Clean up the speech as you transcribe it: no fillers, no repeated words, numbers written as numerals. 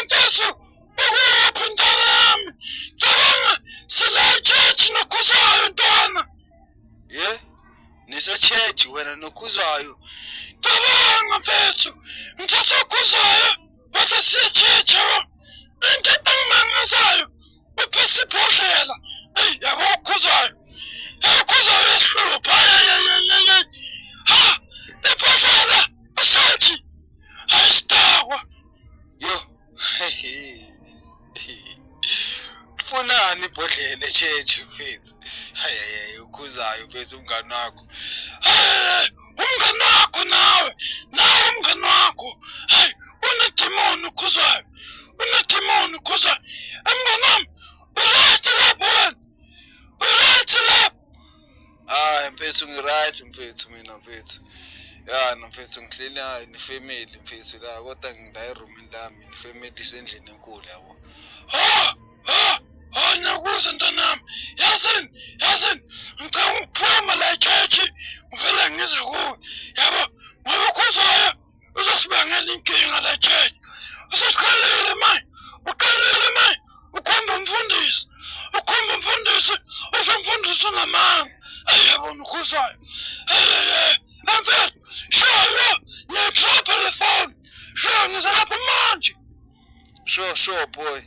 mfethu ukuphi ntwana yami cabanga sile-church nokhuzayo ntwana nise-church wena nokhuzayo cabanga mfethu ngithatha okhuzayo wathi siye-church yabo into engimangazayo uphethe ibhodlela yabo okhuzayo ukhuzayo yahlupha ha ibhodlela asathi ayisitakwa funani ibhodlela e-church mfethu ukhuzayo bese umngani wakho umngani wakho nawe umngani wakho unedimoni ukhuzayo unedimoni ukhuzayo emngani wami uright lapho wena uright lapho mfethu ngi-right mfethu mina mfethu mfethu ngihleli nefamily mfethu la kodwa ngila erumini lami nefamily isendlini enkulu yabo ngiyakuza ntanami yazini ngicela ukuphuma la e-church ngivele ngize kuwe yabo ngoba ukhuzayo uzosibangela inkinga la e-church uqalile manje ukhomba umfundisi uzomfundisa namanga yabona ukhuzayo mfethu sure ngiyayidropha le phone sure ngize lapho manje sure boy